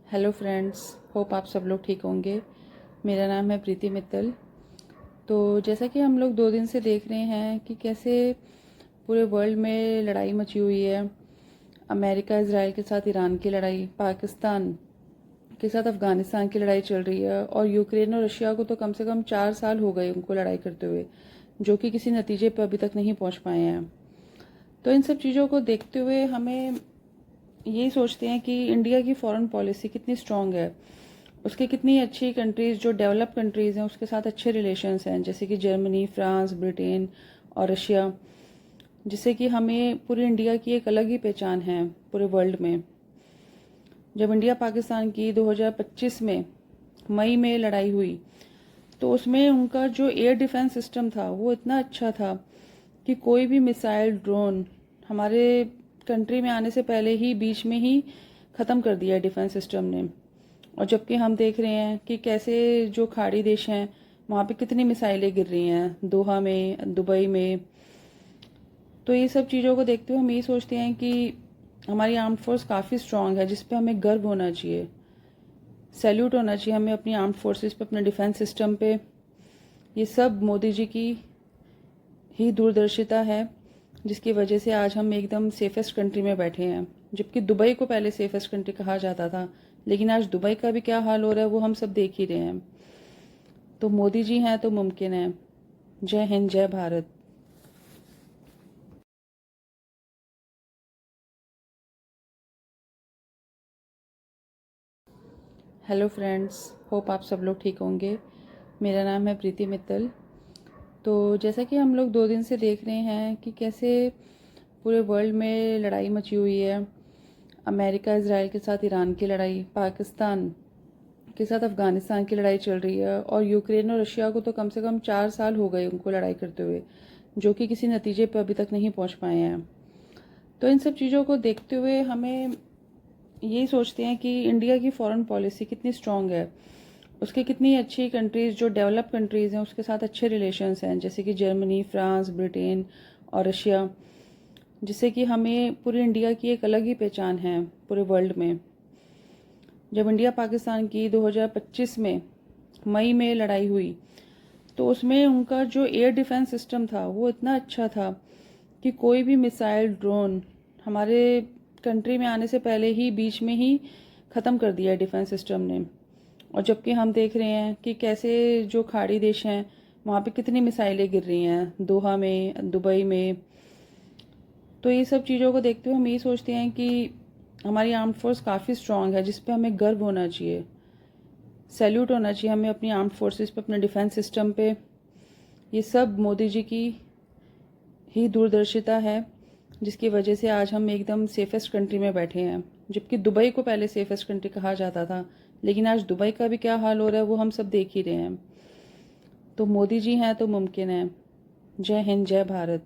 Hello friends, hope आप सब लोग ठीक होंगे। मेरा नाम है प्रीति मित्तल। तो जैसा कि हम लोग 2 दिन से देख रहे हैं कि कैसे पूरे वर्ल्ड में लड़ाई मची हुई है। अमेरिका इज़राइल के साथ ईरान की लड़ाई, पाकिस्तान के साथ अफ़गानिस्तान की लड़ाई चल रही है, और यूक्रेन और रशिया को तो कम से कम 4 साल हो गए उनको लड़ाई करते हुए, जो कि किसी नतीजे पर अभी तक नहीं पहुंच पाए हैं। तो इन सब चीज़ों को देखते हुए हमें यही सोचते हैं कि इंडिया की फॉरेन पॉलिसी कितनी स्ट्रांग है, उसके कितनी अच्छी कंट्रीज़ जो डेवलप कंट्रीज़ हैं उसके साथ अच्छे रिलेशंस हैं, जैसे कि जर्मनी, फ्रांस, ब्रिटेन और रशिया, जिससे कि हमें पूरी इंडिया की एक अलग ही पहचान है पूरे वर्ल्ड में। जब इंडिया पाकिस्तान की 2025 में मई में लड़ाई हुई, तो उसमें उनका जो एयर डिफेंस सिस्टम था वो इतना अच्छा था कि कोई भी मिसाइल, ड्रोन हमारे कंट्री में आने से पहले ही बीच में ही ख़त्म कर दिया डिफेंस सिस्टम ने। और जबकि हम देख रहे हैं कि कैसे जो खाड़ी देश हैं वहाँ पे कितनी मिसाइलें गिर रही हैं, दोहा में, दुबई में। तो ये सब चीज़ों को देखते हुए हम यही सोचते हैं कि हमारी आर्म्ड फोर्स काफ़ी स्ट्रांग है, जिस पे हमें गर्व होना चाहिए, सैल्यूट होना चाहिए हमें अपनी आर्म्ड फोर्सेस पे, अपने डिफेंस सिस्टम पे। ये सब मोदी जी की ही दूरदर्शिता है, जिसकी वजह से आज हम एकदम सेफेस्ट कंट्री में बैठे हैं। जबकि दुबई को पहले सेफेस्ट कंट्री कहा जाता था, लेकिन आज दुबई का भी क्या हाल हो रहा है वो हम सब देख ही रहे हैं। तो मोदी जी हैं तो मुमकिन है। जय हिंद, जय भारत। हेलो फ्रेंड्स, होप आप सब लोग ठीक होंगे। मेरा नाम है प्रीति मित्तल। तो जैसा कि हम लोग 2 दिन से देख रहे हैं कि कैसे पूरे वर्ल्ड में लड़ाई मची हुई है। अमेरिका इज़राइल के साथ ईरान की लड़ाई, पाकिस्तान के साथ अफ़गानिस्तान की लड़ाई चल रही है, और यूक्रेन और रशिया को तो कम से कम 4 साल हो गए उनको लड़ाई करते हुए, जो कि किसी नतीजे पर अभी तक नहीं पहुंच पाए हैं। तो इन सब चीज़ों को देखते हुए हमें यही सोचते हैं कि इंडिया की फॉरेन पॉलिसी कितनी स्ट्रांग है, उसके कितनी अच्छी कंट्रीज़ जो डेवलप कंट्रीज़ हैं उसके साथ अच्छे रिलेशंस हैं, जैसे कि जर्मनी, फ्रांस, ब्रिटेन और रशिया, जिससे कि हमें पूरी इंडिया की एक अलग ही पहचान है पूरे वर्ल्ड में। जब इंडिया पाकिस्तान की 2025 में मई में लड़ाई हुई, तो उसमें उनका जो एयर डिफेंस सिस्टम था वो इतना अच्छा था कि कोई भी मिसाइल, ड्रोन हमारे कंट्री में आने से पहले ही बीच में ही ख़त्म कर दिया डिफेंस सिस्टम ने। और जबकि हम देख रहे हैं कि कैसे जो खाड़ी देश हैं वहाँ पे कितनी मिसाइलें गिर रही हैं, दोहा में, दुबई में। तो ये सब चीज़ों को देखते हुए हम यही सोचते हैं कि हमारी आर्म्ड फोर्स काफ़ी स्ट्रांग है, जिस पे हमें गर्व होना चाहिए, सैल्यूट होना चाहिए हमें अपनी आर्म्ड फोर्सेस पे, अपने डिफेंस सिस्टम पे। ये सब मोदी जी की ही दूरदर्शिता है, जिसकी वजह से आज हम एकदम सेफेस्ट कंट्री में बैठे हैं। जबकि दुबई को पहले सेफेस्ट कंट्री कहा जाता था, लेकिन आज दुबई का भी क्या हाल हो रहा है वो हम सब देख ही रहे हैं। तो मोदी जी हैं तो मुमकिन है। जय हिंद, जय भारत।